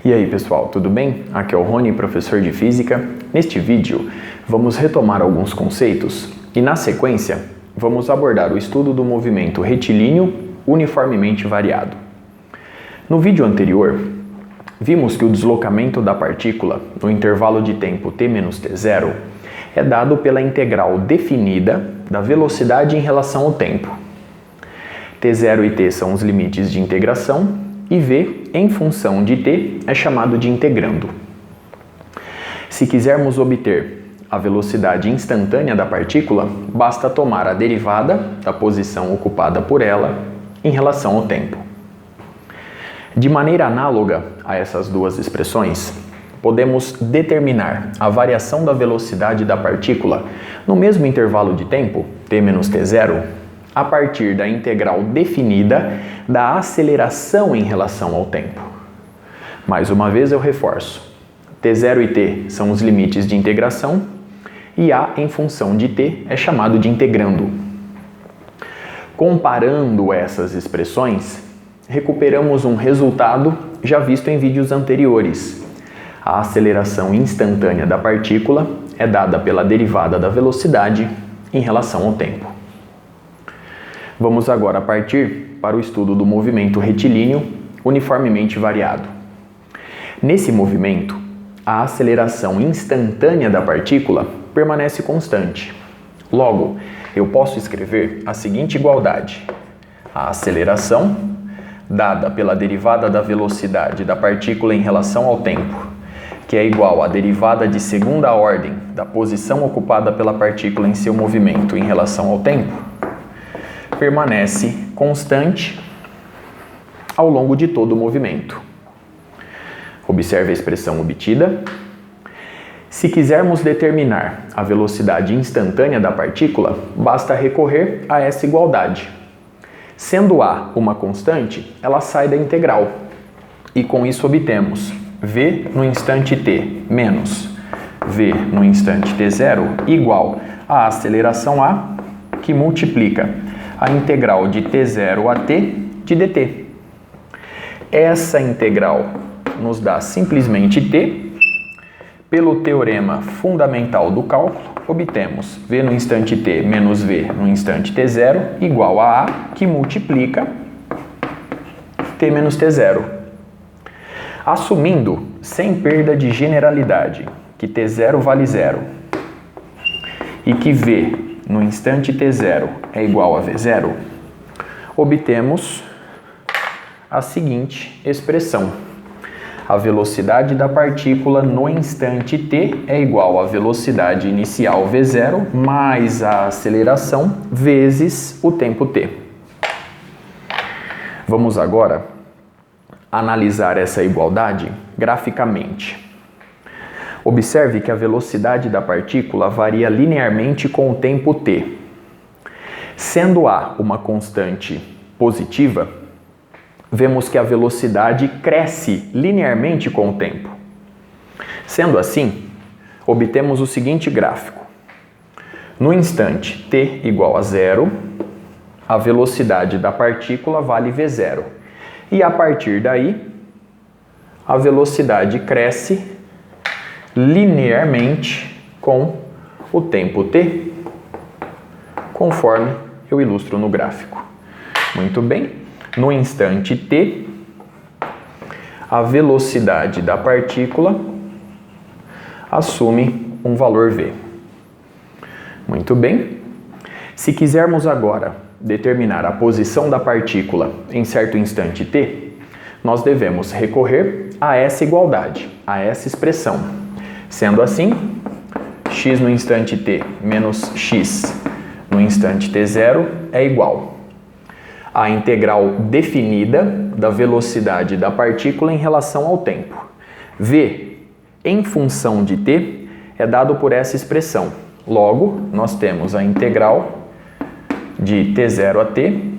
E aí pessoal, tudo bem? Aqui é o Rony, professor de Física. Neste vídeo, vamos retomar alguns conceitos e, na sequência, vamos abordar o estudo do movimento retilíneo uniformemente variado. No vídeo anterior, vimos que o deslocamento da partícula no intervalo de tempo t menos t0 é dado pela integral definida da velocidade em relação ao tempo. t0 e t são os limites de integração e v, em função de t, é chamado de integrando. Se quisermos obter a velocidade instantânea da partícula, basta tomar a derivada da posição ocupada por ela em relação ao tempo. De maneira análoga a essas duas expressões, podemos determinar a variação da velocidade da partícula no mesmo intervalo de tempo, t menos t0, a partir da integral definida da aceleração em relação ao tempo. Mais uma vez eu reforço, t0 e t são os limites de integração e a em função de t é chamado de integrando. Comparando essas expressões, recuperamos um resultado já visto em vídeos anteriores. A aceleração instantânea da partícula é dada pela derivada da velocidade em relação ao tempo. Vamos agora partir para o estudo do movimento retilíneo uniformemente variado. Nesse movimento, a aceleração instantânea da partícula permanece constante. Logo, eu posso escrever a seguinte igualdade: a aceleração, dada pela derivada da velocidade da partícula em relação ao tempo, que é igual à derivada de segunda ordem da posição ocupada pela partícula em seu movimento em relação ao tempo, permanece constante ao longo de todo o movimento. Observe a expressão obtida. Se quisermos determinar a velocidade instantânea da partícula, basta recorrer a essa igualdade. Sendo A uma constante, ela sai da integral. E com isso obtemos v no instante t menos v no instante t0 igual à aceleração A, que multiplica a integral de t0 a t de dt. Essa integral nos dá simplesmente t. Pelo teorema fundamental do cálculo, obtemos v no instante t menos v no instante t0 igual a que multiplica t menos t0. Assumindo, sem perda de generalidade, que t0 vale 0 e que v no instante t0 é igual a v0, obtemos a seguinte expressão: a velocidade da partícula no instante t é igual à velocidade inicial v0 mais a aceleração vezes o tempo t. Vamos agora analisar essa igualdade graficamente. Observe que a velocidade da partícula varia linearmente com o tempo t. Sendo A uma constante positiva, vemos que a velocidade cresce linearmente com o tempo. Sendo assim, obtemos o seguinte gráfico. No instante t igual a 0, a velocidade da partícula vale v0. E a partir daí, a velocidade cresce linearmente com o tempo t, conforme eu ilustro no gráfico. Muito bem, no instante t, a velocidade da partícula assume um valor v. Muito bem, se quisermos agora determinar a posição da partícula em certo instante t, nós devemos recorrer a essa igualdade, a essa expressão. Sendo assim, x no instante t menos x no instante t0 é igual à integral definida da velocidade da partícula em relação ao tempo. V, em função de t, é dado por essa expressão. Logo, nós temos a integral de t0 a t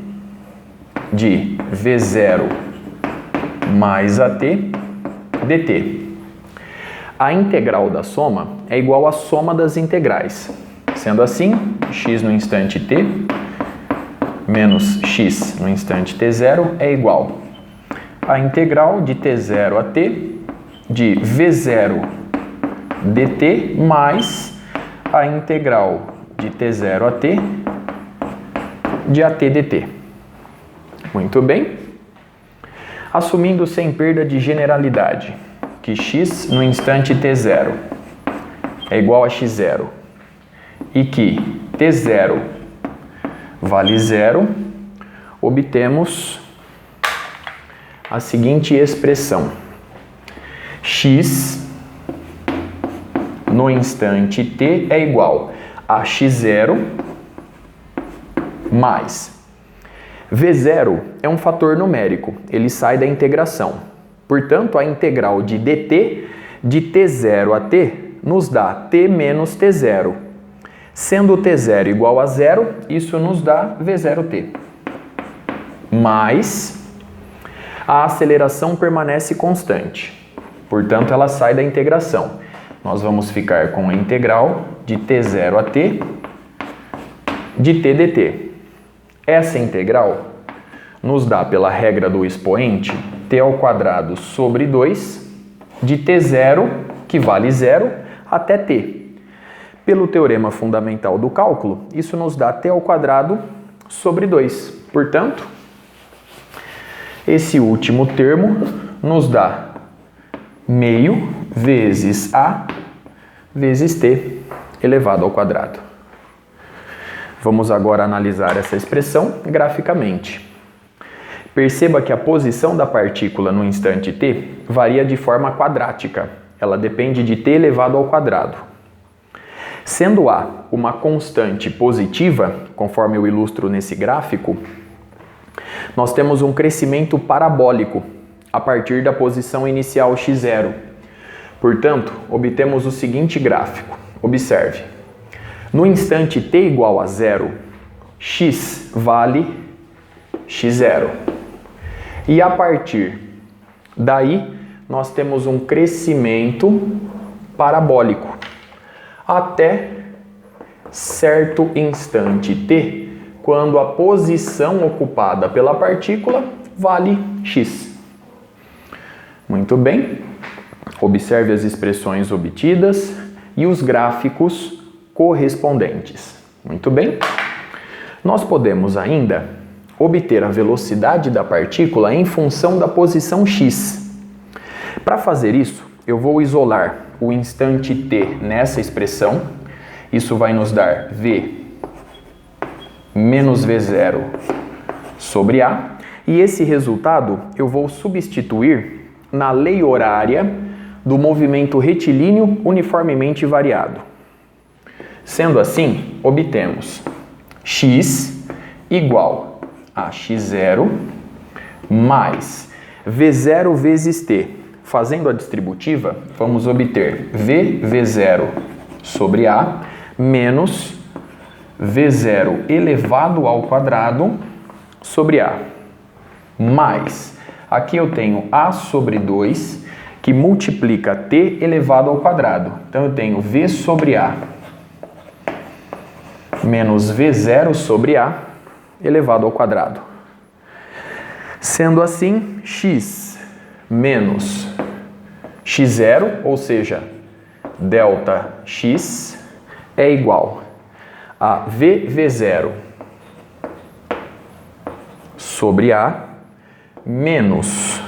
de v0 mais a t dt. A integral da soma é igual à soma das integrais. Sendo assim, x no instante t menos x no instante t0 é igual à integral de t0 a t de V0 dt mais a integral de T0 a T de AT dt. Muito bem. Assumindo sem perda de generalidade que x no instante t0 é igual a x0 e que t0 vale 0, obtemos a seguinte expressão: x no instante t é igual a x0 mais V0 é um fator numérico, ele sai da integração. Portanto, a integral de dt de t0 a t nos dá t menos t0. Sendo t0 igual a 0, isso nos dá v0t. Mas a aceleração permanece constante. Portanto, ela sai da integração. Nós vamos ficar com a integral de t0 a t de t dt. Essa integral nos dá, pela regra do expoente, t ao quadrado sobre 2 de t0, que vale 0, até t. Pelo teorema fundamental do cálculo, isso nos dá t ao quadrado sobre 2. Portanto, esse último termo nos dá meio vezes a vezes t elevado ao quadrado. Vamos agora analisar essa expressão graficamente. Perceba que a posição da partícula no instante t varia de forma quadrática. Ela depende de t elevado ao quadrado. Sendo a uma constante positiva, conforme eu ilustro nesse gráfico, nós temos um crescimento parabólico a partir da posição inicial x0. Portanto, obtemos o seguinte gráfico. Observe. No instante t igual a 0, x vale x0. E a partir daí, nós temos um crescimento parabólico até certo instante t, quando a posição ocupada pela partícula vale x. Muito bem. Observe as expressões obtidas e os gráficos correspondentes. Muito bem. Nós podemos ainda obter a velocidade da partícula em função da posição x. Para fazer isso, eu vou isolar o instante t nessa expressão. Isso vai nos dar v menos v0 sobre a. E esse resultado eu vou substituir na lei horária do movimento retilíneo uniformemente variado. Sendo assim, obtemos x igual a x0 mais v0 vezes t. Fazendo a distributiva, vamos obter v0 sobre a menos v0 elevado ao quadrado sobre a. Mais, aqui eu tenho a sobre 2, que multiplica t elevado ao quadrado. Então eu tenho v sobre a menos v0 sobre a elevado ao quadrado. Sendo assim, x menos x0, ou seja, delta x, é igual a v0 sobre a menos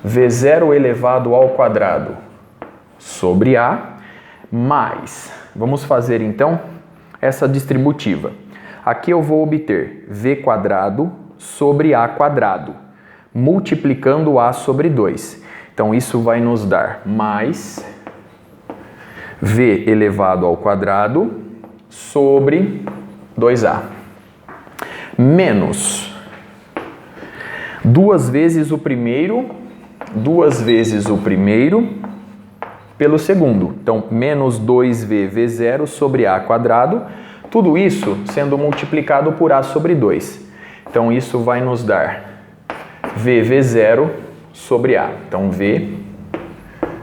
v0 elevado ao quadrado sobre a mais, vamos fazer então essa distributiva. Aqui eu vou obter v quadrado sobre a quadrado, multiplicando a sobre 2. Então isso vai nos dar mais v elevado ao quadrado sobre 2a, menos 2 vezes o primeiro pelo segundo. Então, menos 2v v0 sobre a quadrado, tudo isso sendo multiplicado por a sobre 2. Então, isso vai nos dar v0 sobre a. Então, v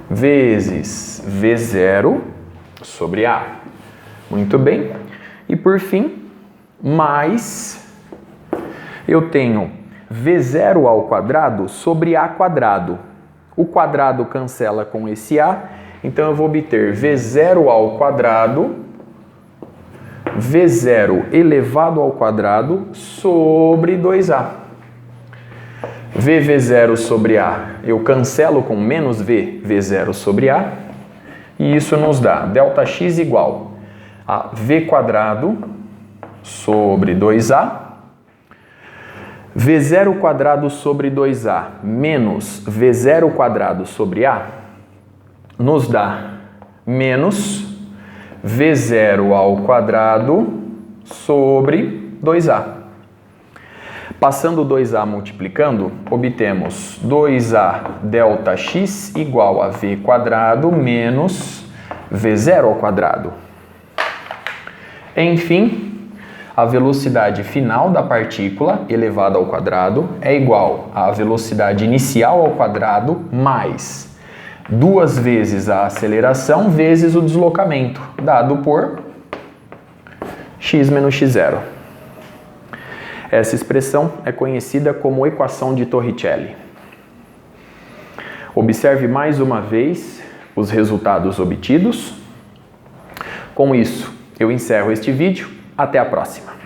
vezes v0 sobre a. Muito bem. E, por fim, mais eu tenho v0 ao quadrado sobre a quadrado. O quadrado cancela com esse a, então eu vou obter v0 ao quadrado, v0 elevado ao quadrado sobre 2a. v0 sobre a, eu cancelo com menos v0 sobre a, e isso nos dá ΔX igual a v quadrado sobre 2a, v0 quadrado sobre 2a menos v0 quadrado sobre a nos dá menos v0 ao quadrado sobre 2a. Passando 2a multiplicando, obtemos 2a ΔX igual a v quadrado menos v0 ao quadrado. Enfim, a velocidade final da partícula elevada ao quadrado é igual à velocidade inicial ao quadrado mais 2 vezes a aceleração vezes o deslocamento, dado por x menos x0. Essa expressão é conhecida como equação de Torricelli. Observe mais uma vez os resultados obtidos. Com isso, eu encerro este vídeo. Até a próxima!